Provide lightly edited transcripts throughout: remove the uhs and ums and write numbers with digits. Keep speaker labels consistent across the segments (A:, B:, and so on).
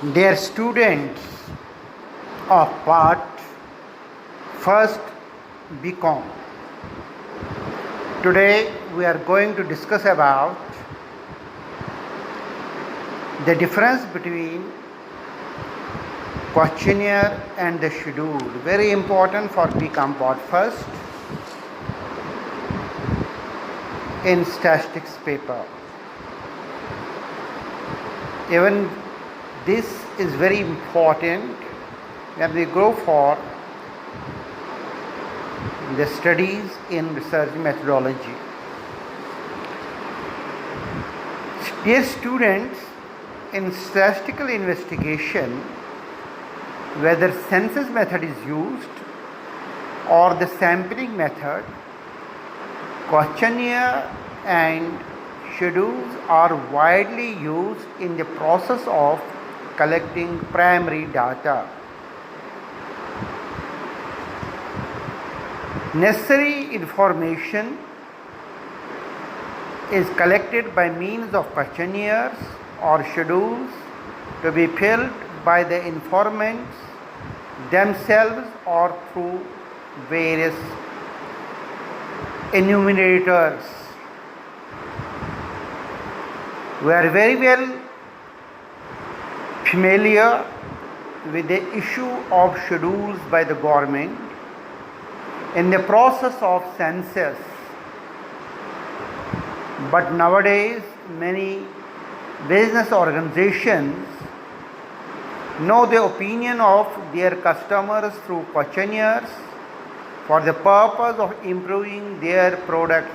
A: Dear students of part first BCom, today we are going to discuss about the difference between questionnaire and the schedule. Very important for BCom part first in statistics paper. Even this is very important when we go for the studies in research methodology. Dear students, in statistical investigation, whether census method is used or the sampling method, questionnaire and schedules are widely used in the process of collecting primary data. Necessary information is collected by means of questionnaires or schedules to be filled by the informants themselves or through various enumerators. We are very well familiar with the issue of schedules by the government in the process of census, but nowadays many business organizations know the opinion of their customers through questionnaires for the purpose of improving their products.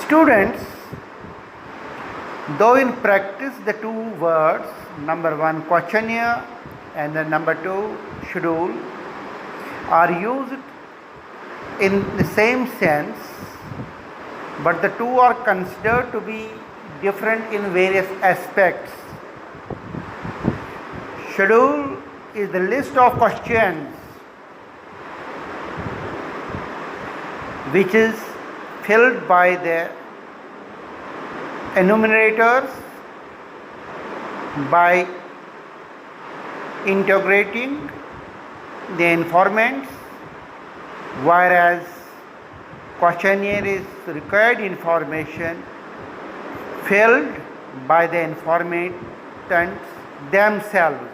A: Students, though in practice the two words, number one questionnaire and the number two schedule, are used in the same sense, but the two are considered to be different in various aspects. Schedule is the list of questions which is filled by the enumerators by integrating the informants, whereas questionnaire is required information filled by the informants themselves.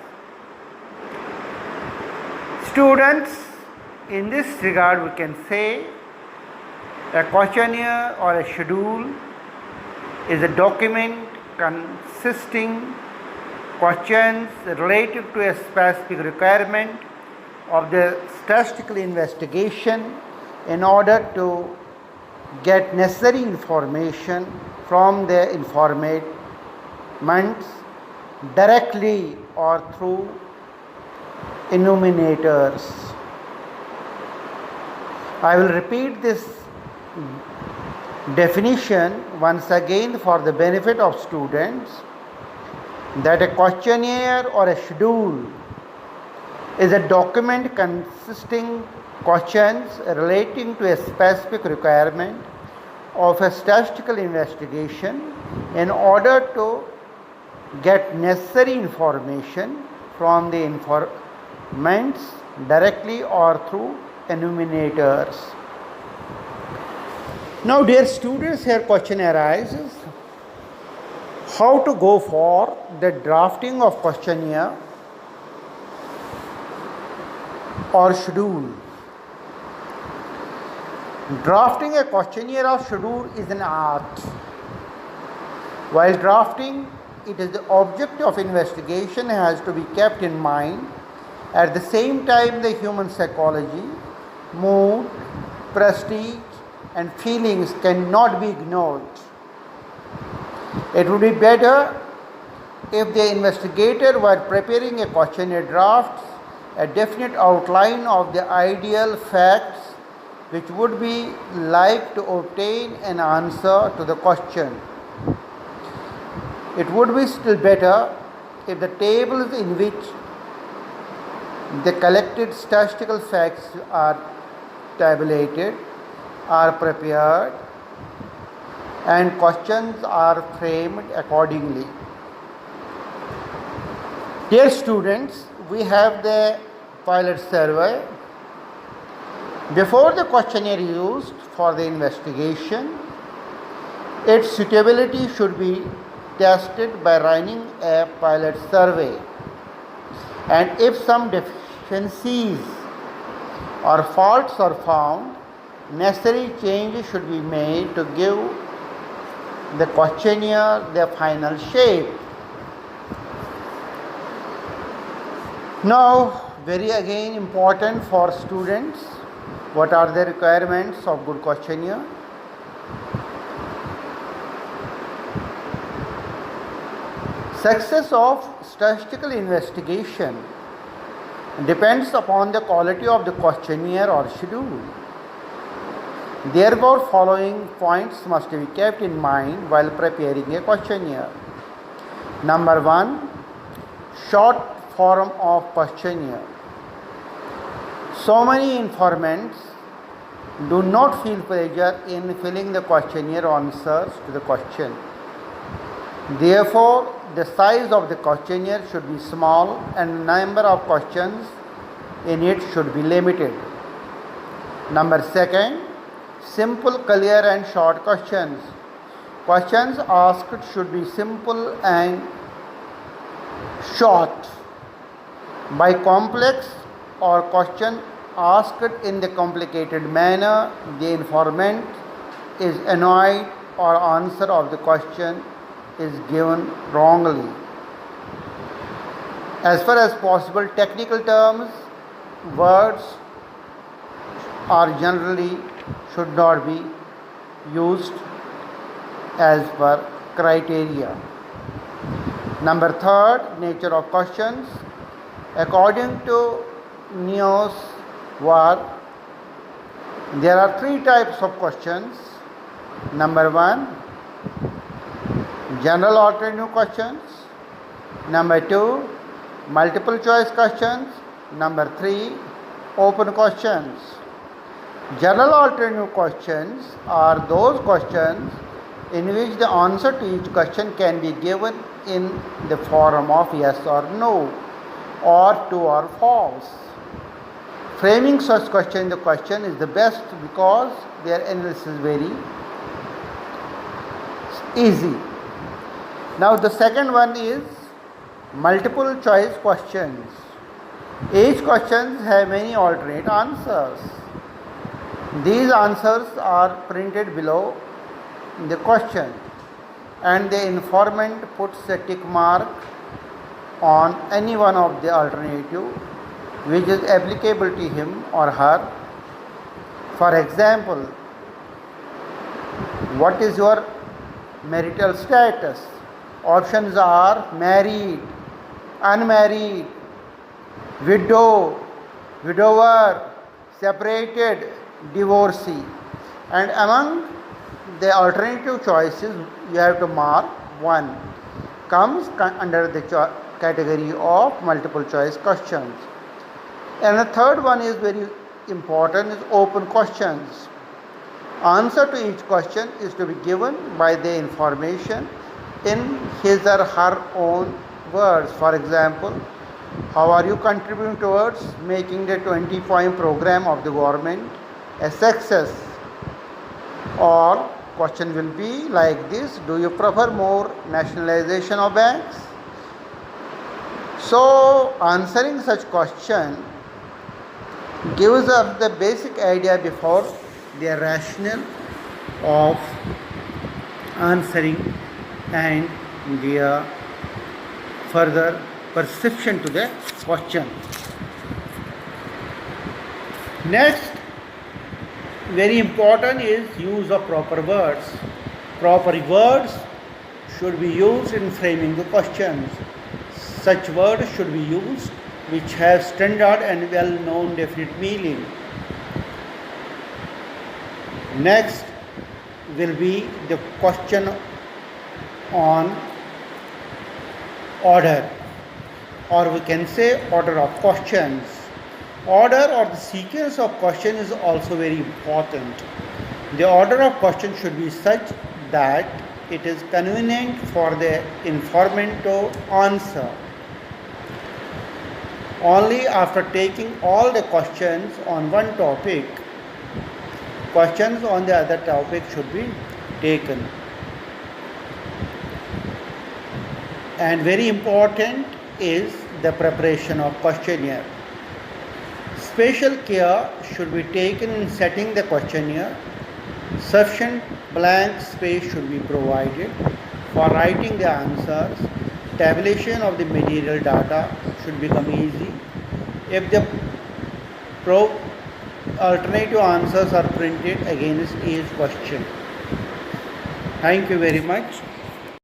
A: Students, in this regard we can say a questionnaire or a schedule is a document consisting questions related to a specific requirement of the statistical investigation in order to get necessary information from the informants directly or through enumerators. I will repeat this definition once again for the benefit of students, that a questionnaire or a schedule is a document consisting questions relating to a specific requirement of a statistical investigation in order to get necessary information from the informants directly or through enumerators. Now, dear students, here question arises: how to go for the drafting of questionnaire or schedule? Drafting a questionnaire or schedule is an art. While drafting, it is the object of investigation has to be kept in mind. At the same time, the human psychology, mood, prestige, and feelings cannot be ignored. It would be better if the investigator, while preparing a questionnaire, drafts a definite outline of the ideal facts which would be like to obtain an answer to the question. It would be still better if the tables in which the collected statistical facts are tabulated are prepared and questions are framed accordingly. Dear students, we have the pilot survey. Before the questionnaire used for the investigation, its suitability should be tested by running a pilot survey. And if some deficiencies or faults are found, necessary changes should be made to give the questionnaire the final shape. Now, very again important for students, what are the requirements of good questionnaire? Success of statistical investigation depends upon the quality of the questionnaire or schedule. Therefore, following points must be kept in mind while preparing a questionnaire. Number 1, short form of questionnaire. So many informants do not feel pleasure in filling the questionnaire answers to the question. Therefore, the size of the questionnaire should be small and number of questions in it should be limited. Number 2, simple, clear and short questions. Questions asked should be simple and short. By complex or question asked in the complicated manner, the informant is annoyed or answer of the question is given wrongly. As far as possible, technical terms, words are generally should not be used as per criteria. Number 3, nature of questions. According to Niels Bohr, there are 3 types of questions. Number 1, general alternative questions. Number 2, multiple choice questions. Number 3, open questions. General alternative questions are those questions in which the answer to each question can be given in the form of yes or no, or true or false. Framing such question, the question is the best because their analysis is very easy. Now the second one is multiple choice questions. Each question has many alternate answers. These answers are printed below the question and the informant puts a tick mark on any one of the alternative which is applicable to him or her. For example, what is your marital status? Options are married, unmarried, widow, widower, separated, divorcee. And among the alternative choices, you have to mark one comes under the category of multiple choice questions. And the third one is very important, is open questions. Answer to each question is to be given by the information in his or her own words. For example, how are you contributing towards making the 20-point program of the government a success? Or question will be like this: do you prefer more nationalization of banks? So answering such question gives us the basic idea before the rationale of answering and the further perception to the question. Next, very important is use of proper words. Proper words should be used in framing the questions. Such words should be used which have standard and well-known definite meaning. Next will be the question on order, or we can say order of questions. Order or the sequence of question is also very important. The order of question should be such that it is convenient for the informant to answer. Only after taking all the questions on one topic, questions on the other topic should be taken. And very important is the preparation of questionnaire. Special care should be taken in setting the questionnaire. Sufficient blank space should be provided for writing the answers. Tabulation of the material data should become easy. If the alternative answers are printed against each question. Thank you very much.